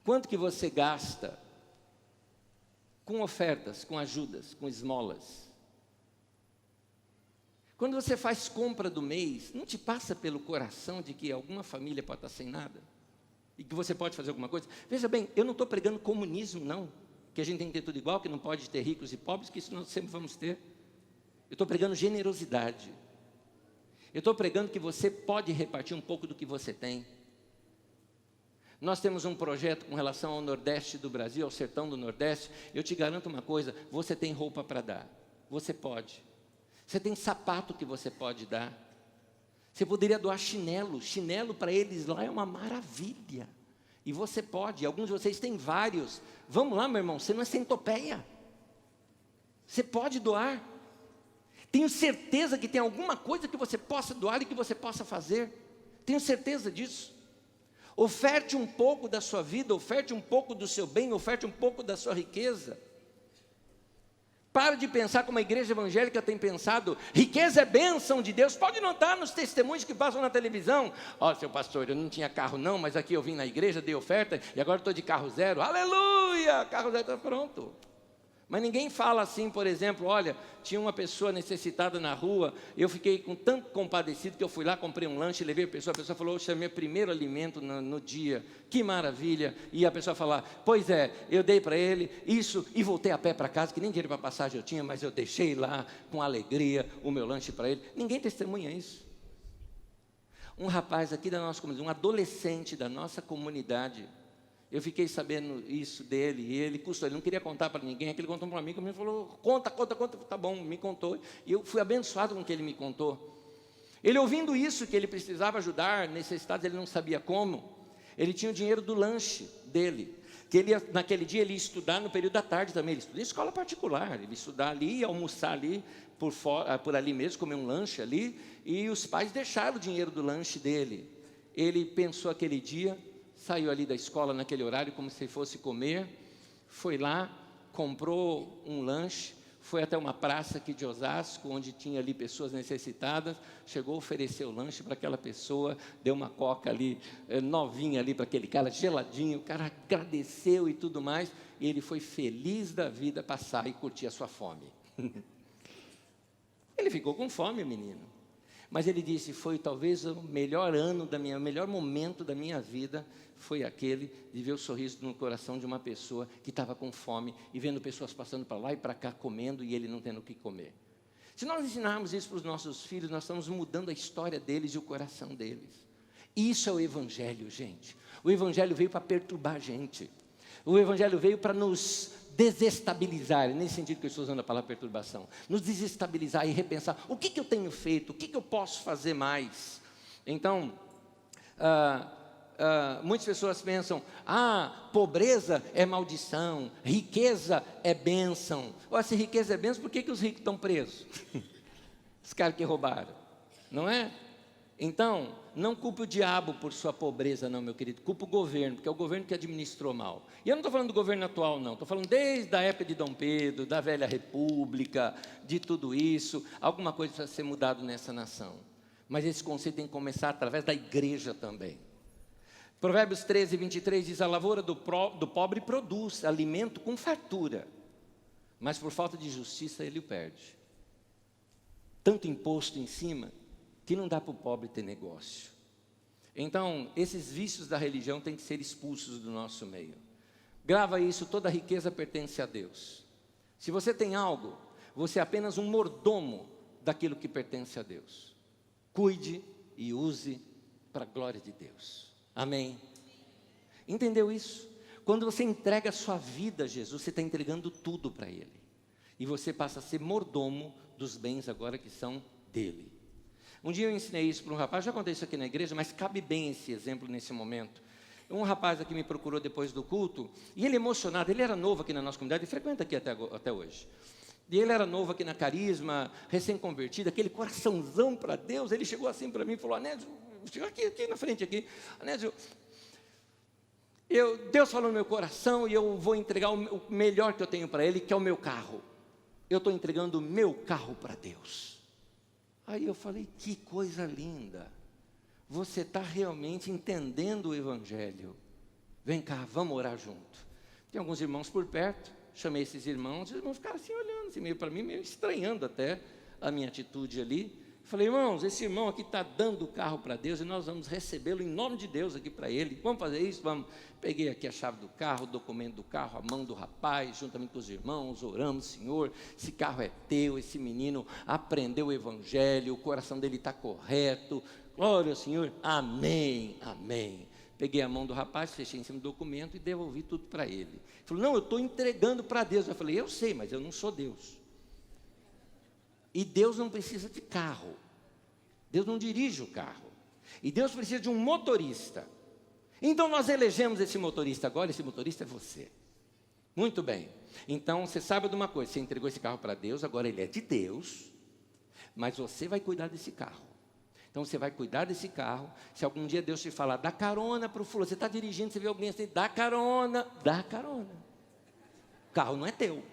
Speaker 1: Quanto que você gasta com ofertas, com ajudas, com esmolas? Quando você faz compra do mês, não te passa pelo coração de que alguma família pode estar sem nada? E que você pode fazer alguma coisa? Veja bem, eu não estou pregando comunismo, não. Que a gente tem que ter tudo igual, que não pode ter ricos e pobres, que isso nós sempre vamos ter. Eu estou pregando generosidade. Eu estou pregando que você pode repartir um pouco do que você tem. Nós temos um projeto com relação ao Nordeste do Brasil, ao sertão do Nordeste. Eu te garanto uma coisa: você tem roupa para dar, você pode. Você tem sapato que você pode dar. Você poderia doar chinelo. Chinelo para eles lá é uma maravilha. E você pode, alguns de vocês têm vários. Vamos lá, meu irmão, você não é centopeia. Você pode doar. Tenho certeza que tem alguma coisa que você possa doar e que você possa fazer. Tenho certeza disso. Oferte um pouco da sua vida, oferte um pouco do seu bem, oferte um pouco da sua riqueza. Para de pensar como a igreja evangélica tem pensado: riqueza é bênção de Deus. Pode notar nos testemunhos que passam na televisão: ó, seu pastor, eu não tinha carro não, mas aqui eu vim na igreja, dei oferta, e agora estou de carro zero. Aleluia, carro zero está pronto. Mas ninguém fala assim, por exemplo: olha, tinha uma pessoa necessitada na rua, eu fiquei com tanto compadecido que eu fui lá, comprei um lanche, levei a pessoa falou: oxe, é meu primeiro alimento no dia, que maravilha. E a pessoa fala: pois é, eu dei para ele isso e voltei a pé para casa, que nem dinheiro para passagem eu tinha, mas eu deixei lá com alegria o meu lanche para ele. Ninguém testemunha isso. Um rapaz aqui da nossa comunidade, um adolescente da nossa comunidade, eu fiquei sabendo isso dele, e ele não queria contar para ninguém, ele contou para um amigo, me falou: conta, tá bom, me contou, e eu fui abençoado com o que ele me contou. Ele ouvindo isso, que ele precisava ajudar necessitados, ele não sabia como, ele tinha o dinheiro do lanche dele, que ele naquele dia ele ia estudar no período da tarde também, ele estudava em escola particular, ele ia estudar ali, ia almoçar ali, por ali mesmo, comer um lanche ali, e os pais deixaram o dinheiro do lanche dele. Ele pensou aquele dia, saiu ali da escola naquele horário como se fosse comer, foi lá, comprou um lanche, foi até uma praça aqui de Osasco, onde tinha ali pessoas necessitadas, chegou a oferecer o lanche para aquela pessoa, deu uma coca ali, novinha ali para aquele cara, geladinho, o cara agradeceu e tudo mais, e ele foi feliz da vida passar e curtir a sua fome. Ele ficou com fome, o menino. Mas ele disse, foi talvez o melhor o melhor momento da minha vida, foi aquele de ver o sorriso no coração de uma pessoa que estava com fome e vendo pessoas passando para lá e para cá comendo e ele não tendo o que comer. Se nós ensinarmos isso para os nossos filhos, nós estamos mudando a história deles e o coração deles. Isso é o Evangelho, gente. O Evangelho veio para perturbar a gente. O Evangelho veio para nos desestabilizar, nesse sentido que eu estou usando a palavra perturbação, nos desestabilizar e repensar, o que eu tenho feito, o que eu posso fazer mais? Então, muitas pessoas pensam, pobreza é maldição, riqueza é bênção. Ora, se riqueza é bênção, por que os ricos estão presos? Os caras que roubaram, não é? Então, não culpe o diabo por sua pobreza, não, meu querido. Culpa o governo, porque é o governo que administrou mal. E eu não estou falando do governo atual, não. Estou falando desde a época de Dom Pedro, da velha república, de tudo isso. Alguma coisa precisa ser mudada nessa nação. Mas esse conceito tem que começar através da igreja também. Provérbios 13, 23 diz, a lavoura do pobre produz alimento com fartura, mas por falta de justiça ele o perde. Tanto imposto em cima, que não dá para o pobre ter negócio. Então, esses vícios da religião têm que ser expulsos do nosso meio. Grava isso, toda riqueza pertence a Deus. Se você tem algo, você é apenas um mordomo daquilo que pertence a Deus. Cuide e use para a glória de Deus. Amém? Entendeu isso? Quando você entrega a sua vida a Jesus, você está entregando tudo para Ele. E você passa a ser mordomo dos bens agora que são dele. Um dia eu ensinei isso para um rapaz, já contei isso aqui na igreja, mas cabe bem esse exemplo nesse momento. Um rapaz aqui me procurou depois do culto, e ele emocionado, ele era novo aqui na nossa comunidade, e frequenta aqui até hoje. E ele era novo aqui na Carisma, recém-convertido, aquele coraçãozão para Deus. Ele chegou assim para mim e falou, Anésio, chegou aqui na frente aqui, Anésio, Deus falou no meu coração e eu vou entregar o melhor que eu tenho para Ele, que é o meu carro. Eu estou entregando o meu carro para Deus. Aí eu falei, que coisa linda, você está realmente entendendo o Evangelho. Vem cá, vamos orar junto. Tem alguns irmãos por perto, chamei esses irmãos, os irmãos ficaram assim olhando, assim, meio para mim, meio estranhando até a minha atitude ali. Falei, irmãos, esse irmão aqui está dando o carro para Deus e nós vamos recebê-lo em nome de Deus aqui para ele. Vamos fazer isso? Vamos. Peguei aqui a chave do carro, o documento do carro, a mão do rapaz, juntamente com os irmãos, oramos, Senhor, esse carro é teu, esse menino aprendeu o Evangelho, o coração dele está correto. Glória ao Senhor, amém, amém. Peguei a mão do rapaz, fechei em cima do documento e devolvi tudo para ele. Ele falou, não, eu estou entregando para Deus. Eu falei, eu sei, mas eu não sou Deus. E Deus não precisa de carro. Deus não dirige o carro. E Deus precisa de um motorista. Então nós elegemos esse motorista agora, esse motorista é você. Muito bem. Então você sabe de uma coisa, você entregou esse carro para Deus, agora ele é de Deus, mas você vai cuidar desse carro. Então você vai cuidar desse carro. Se algum dia Deus te falar, dá carona para o fulano, você está dirigindo, você vê alguém assim, dá carona. O carro não é teu.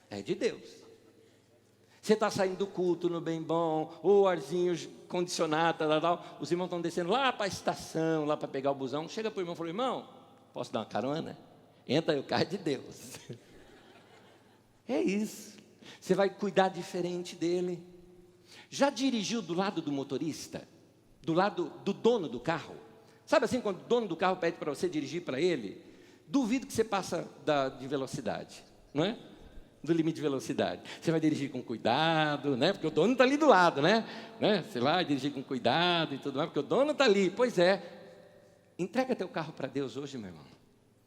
Speaker 1: É de Deus. Você está saindo do culto no bem bom, o arzinho condicionado, os irmãos estão descendo lá para a estação, lá para pegar o busão. Chega para o irmão e fala, irmão, posso dar uma carona? Entra aí, o carro é de Deus. É isso. Você vai cuidar diferente dele. Já dirigiu do lado do motorista? Do lado do dono do carro? Sabe assim, quando o dono do carro pede para você dirigir para ele? Duvido que você passa de velocidade, não é? Do limite de velocidade. Você vai dirigir com cuidado, né? Porque o dono está ali do lado, né? Você vai dirigir com cuidado e tudo mais, porque o dono está ali. Pois é. Entrega teu carro para Deus hoje, meu irmão.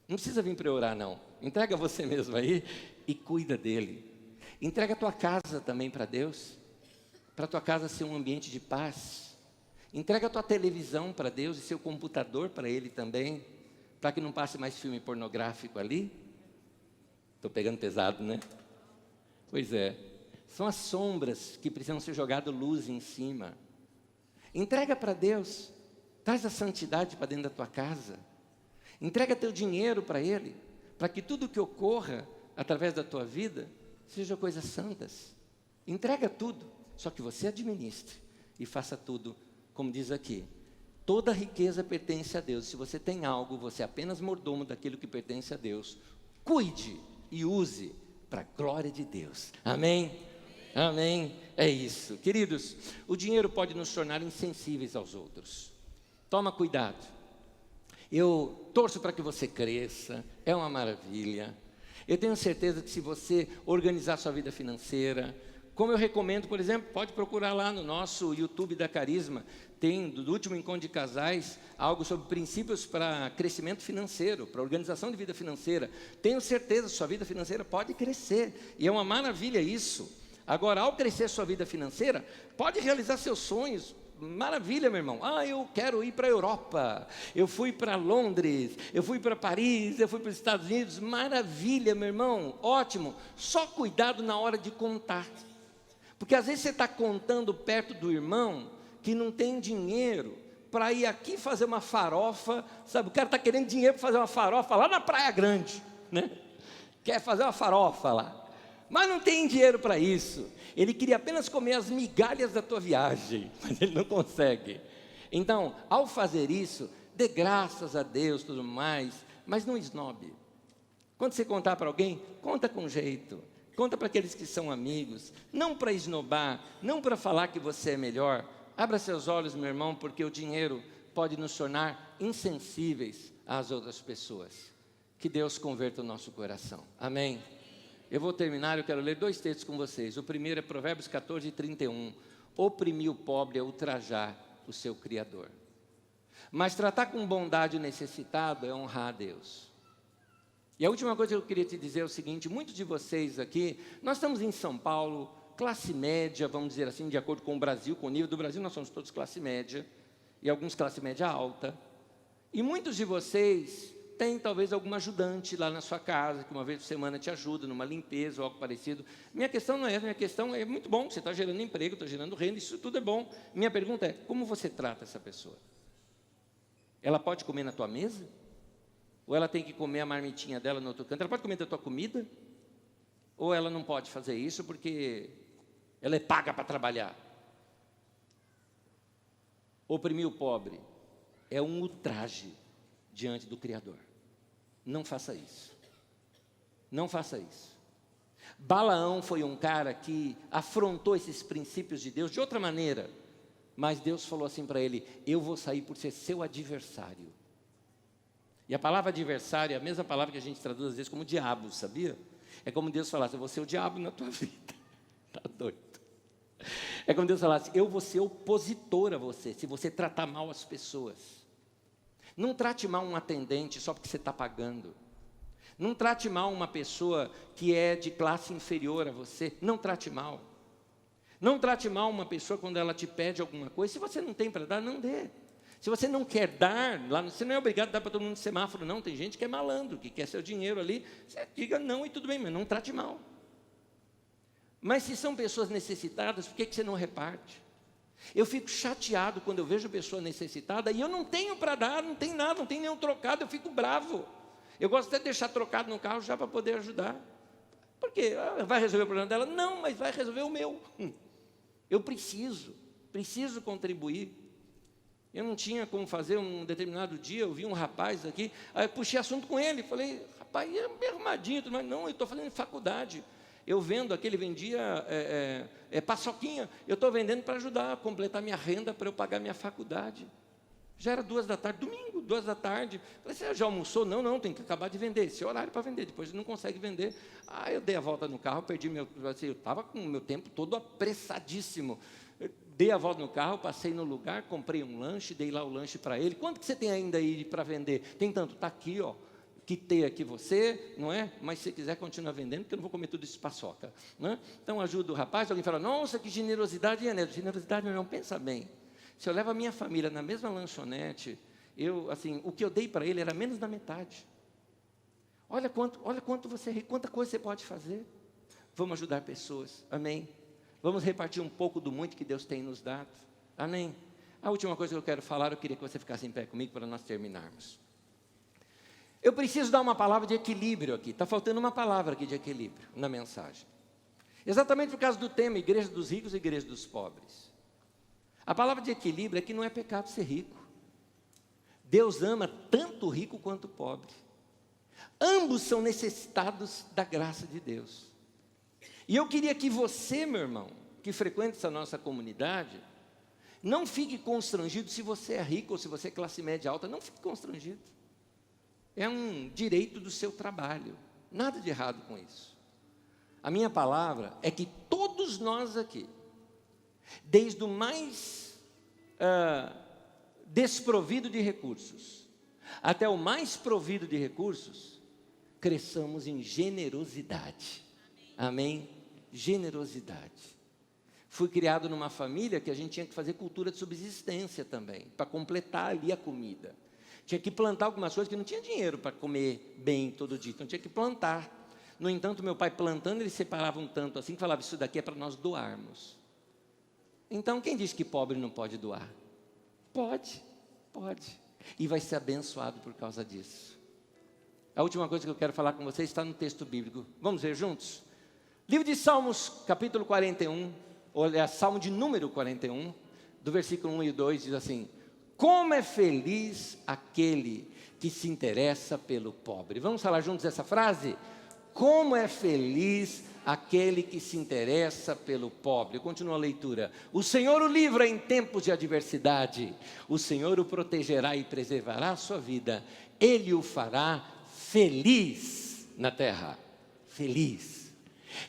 Speaker 1: Não precisa vir para orar, não. Entrega você mesmo aí e cuida dele. Entrega a tua casa também para Deus, para a tua casa ser um ambiente de paz. Entrega a tua televisão para Deus e seu computador para Ele também, para que não passe mais filme pornográfico ali. Estou pegando pesado, né? Pois é, são as sombras que precisam ser jogadas luz em cima. Entrega para Deus, traz a santidade para dentro da tua casa. Entrega teu dinheiro para Ele, para que tudo que ocorra através da tua vida seja coisas santas. Entrega tudo, só que você administre e faça tudo, como diz aqui. Toda riqueza pertence a Deus. Se você tem algo, você é apenas mordomo daquilo que pertence a Deus. Cuide e use para a glória de Deus. Amém? Amém? É isso. Queridos, o dinheiro pode nos tornar insensíveis aos outros. Toma cuidado. Eu torço para que você cresça, é uma maravilha. Eu tenho certeza que se você organizar sua vida financeira, como eu recomendo, por exemplo, pode procurar lá no nosso YouTube da Carisma, tem, do último encontro de casais, algo sobre princípios para crescimento financeiro, para organização de vida financeira. Tenho certeza que sua vida financeira pode crescer, e é uma maravilha isso. Agora, ao crescer sua vida financeira, pode realizar seus sonhos. Maravilha, meu irmão. Eu quero ir para a Europa, eu fui para Londres, eu fui para Paris, eu fui para os Estados Unidos. Maravilha, meu irmão, ótimo. Só cuidado na hora de contar. Porque às vezes você está contando perto do irmão que não tem dinheiro para ir aqui fazer uma farofa, sabe? O cara está querendo dinheiro para fazer uma farofa lá na Praia Grande, né? Quer fazer uma farofa lá, mas não tem dinheiro para isso. Ele queria apenas comer as migalhas da tua viagem, mas ele não consegue. Então, ao fazer isso, dê graças a Deus, tudo mais, mas não esnobe. Quando você contar para alguém, conta com jeito. Conta para aqueles que são amigos, não para esnobar, não para falar que você é melhor. Abra seus olhos, meu irmão, porque o dinheiro pode nos tornar insensíveis às outras pessoas. Que Deus converta o nosso coração. Amém? Eu vou terminar, eu quero ler 2 textos com vocês. O primeiro é Provérbios 14, 31. Oprimir o pobre é ultrajar o seu Criador. Mas tratar com bondade o necessitado é honrar a Deus. E a última coisa que eu queria te dizer é o seguinte: muitos de vocês aqui, nós estamos em São Paulo, classe média, vamos dizer assim, de acordo com o Brasil, com o nível do Brasil, nós somos todos classe média, e alguns classe média alta. E muitos de vocês têm talvez algum ajudante lá na sua casa, que uma vez por semana te ajuda numa limpeza ou algo parecido. Minha questão não é essa, minha questão é muito bom, você está gerando emprego, está gerando renda, isso tudo é bom. Minha pergunta é, como você trata essa pessoa? Ela pode comer na tua mesa? Ou ela tem que comer a marmitinha dela no outro canto? Ela pode comer da tua comida? Ou ela não pode fazer isso porque ela é paga para trabalhar? Oprimir o pobre é um ultraje diante do Criador. Não faça isso. Não faça isso. Balaão foi um cara que afrontou esses princípios de Deus de outra maneira. Mas Deus falou assim para ele: eu vou sair por ser seu adversário. E a palavra adversário é a mesma palavra que a gente traduz às vezes como diabo, sabia? É como Deus falasse: eu vou ser o diabo na tua vida. Está doido. É como Deus falasse: eu vou ser opositor a você, se você tratar mal as pessoas. Não trate mal um atendente só porque você está pagando. Não trate mal uma pessoa que é de classe inferior a você. Não trate mal. Não trate mal uma pessoa quando ela te pede alguma coisa. Se você não tem para dar, não dê. Se você não quer dar, você não é obrigado a dar para todo mundo de semáforo, não. Tem gente que é malandro, que quer seu dinheiro ali. Você diga não e tudo bem, mas não trate mal. Mas se são pessoas necessitadas, por que você não reparte? Eu fico chateado quando eu vejo a pessoa necessitada e eu não tenho para dar, não tem nada, não tem nenhum trocado, eu fico bravo. Eu gosto até de deixar trocado no carro já para poder ajudar. Por quê? Vai resolver o problema dela? Não, mas vai resolver o meu. Eu preciso contribuir. Eu não tinha como fazer um determinado dia, eu vi um rapaz aqui, aí eu puxei assunto com ele, falei: rapaz, é bem arrumadinho, mas não, eu estou fazendo faculdade. Eu vendo aqui, ele vendia paçoquinha, eu estou vendendo para ajudar a completar minha renda para eu pagar minha faculdade. Já era 2 da tarde, domingo, 2 da tarde. Falei: você já almoçou? Não, tem que acabar de vender. Esse horário para vender, depois não consegue vender. Eu dei a volta no carro, perdi eu estava com o meu tempo todo apressadíssimo. Eu dei a volta no carro, passei no lugar, comprei um lanche, dei lá o lanche para ele. Quanto que você tem ainda aí para vender? Tem tanto, está aqui, ó. Quitei aqui você, não é? Mas se quiser continuar vendendo, porque eu não vou comer tudo isso paçoca, não é? Então ajuda o rapaz. Alguém fala: nossa, que generosidade, Neto. Generosidade, meu irmão, pensa bem. Se eu levo a minha família na mesma lanchonete, o que eu dei para ele era menos da metade. Olha quanta coisa você pode fazer. Vamos ajudar pessoas, amém? Vamos repartir um pouco do muito que Deus tem nos dado, amém? A última coisa que eu quero falar, eu queria que você ficasse em pé comigo para nós terminarmos. Eu preciso dar uma palavra de equilíbrio aqui. Está faltando uma palavra aqui de equilíbrio na mensagem. Exatamente por causa do tema, igreja dos ricos e igreja dos pobres. A palavra de equilíbrio é que não é pecado ser rico. Deus ama tanto o rico quanto o pobre. Ambos são necessitados da graça de Deus. E eu queria que você, meu irmão, que frequenta essa nossa comunidade, não fique constrangido se você é rico ou se você é classe média alta, não fique constrangido. É um direito do seu trabalho, nada de errado com isso. A minha palavra é que todos nós aqui, desde o mais desprovido de recursos, até o mais provido de recursos, cresçamos em generosidade. Amém? Generosidade. Fui criado numa família que a gente tinha que fazer cultura de subsistência também, para completar ali a comida. Tinha que plantar algumas coisas que não tinha dinheiro para comer bem todo dia, então tinha que plantar. No entanto, meu pai plantando, ele separava um tanto assim, que falava, isso daqui é para nós doarmos. Então, quem diz que pobre não pode doar? Pode. E vai ser abençoado por causa disso. A última coisa que eu quero falar com vocês está no texto bíblico. Vamos ver juntos? Livro de Salmos, capítulo 41, olha, Salmo de número 41, do versículo 1 e 2, diz assim: como é feliz aquele que se interessa pelo pobre. Vamos falar juntos essa frase? Como é feliz aquele que se interessa pelo pobre. Continua a leitura. O Senhor o livra em tempos de adversidade. O Senhor o protegerá e preservará a sua vida. Ele o fará feliz na terra. Feliz.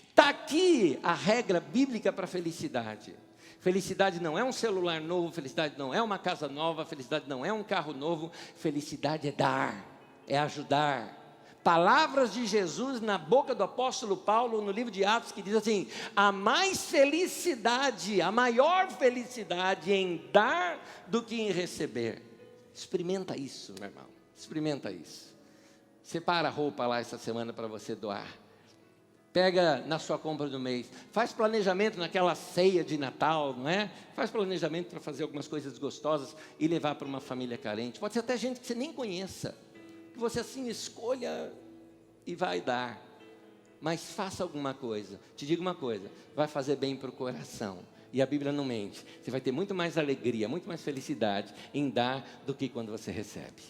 Speaker 1: Está aqui a regra bíblica para a felicidade. Felicidade não é um celular novo, felicidade não é uma casa nova, felicidade não é um carro novo, felicidade é dar, é ajudar. Palavras de Jesus na boca do apóstolo Paulo no livro de Atos, que diz assim: há mais felicidade, a maior felicidade em dar do que em receber. Experimenta isso, meu irmão, experimenta isso. Separa a roupa lá essa semana para você doar. Pega na sua compra do mês, faz planejamento naquela ceia de Natal, não é? Faz planejamento para fazer algumas coisas gostosas e levar para uma família carente. Pode ser até gente que você nem conheça, que você assim escolha e vai dar. Mas faça alguma coisa. Te digo uma coisa, vai fazer bem para o coração. E a Bíblia não mente. Você vai ter muito mais alegria, muito mais felicidade em dar do que quando você recebe.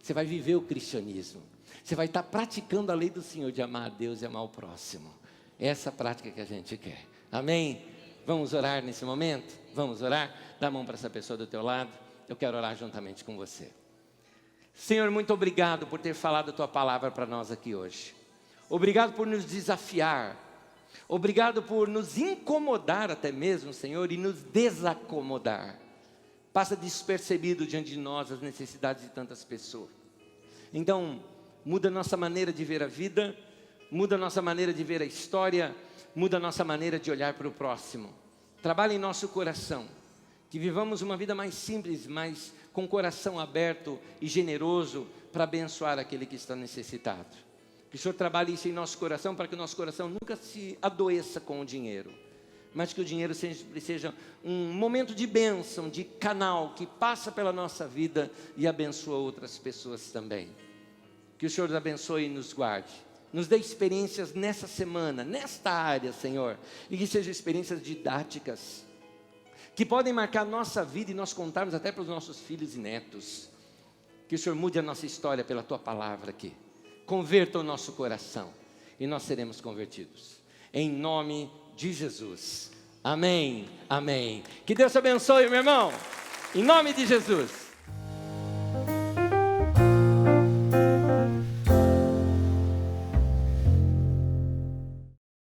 Speaker 1: Você vai viver o cristianismo. Você vai estar praticando a lei do Senhor de amar a Deus e amar o próximo. É essa prática que a gente quer. Amém? Vamos orar nesse momento? Vamos orar? Dá a mão para essa pessoa do teu lado. Eu quero orar juntamente com você. Senhor, muito obrigado por ter falado a tua palavra para nós aqui hoje. Obrigado por nos desafiar. Obrigado por nos incomodar até mesmo, Senhor, e nos desacomodar. Passa despercebido diante de nós as necessidades de tantas pessoas. Então, muda a nossa maneira de ver a vida, muda a nossa maneira de ver a história, muda a nossa maneira de olhar para o próximo. Trabalha em nosso coração, que vivamos uma vida mais simples, mas com o coração aberto e generoso para abençoar aquele que está necessitado. Que o Senhor trabalhe isso em nosso coração, para que o nosso coração nunca se adoeça com o dinheiro, mas que o dinheiro seja um momento de bênção, de canal, que passa pela nossa vida e abençoa outras pessoas também. Que o Senhor nos abençoe e nos guarde. Nos dê experiências nessa semana, nesta área, Senhor. E que sejam experiências didáticas, que podem marcar nossa vida e nós contarmos até para os nossos filhos e netos. Que o Senhor mude a nossa história pela Tua palavra aqui. Converta o nosso coração e nós seremos convertidos. Em nome de Jesus. Amém, amém. Que Deus te abençoe, meu irmão. Em nome de Jesus.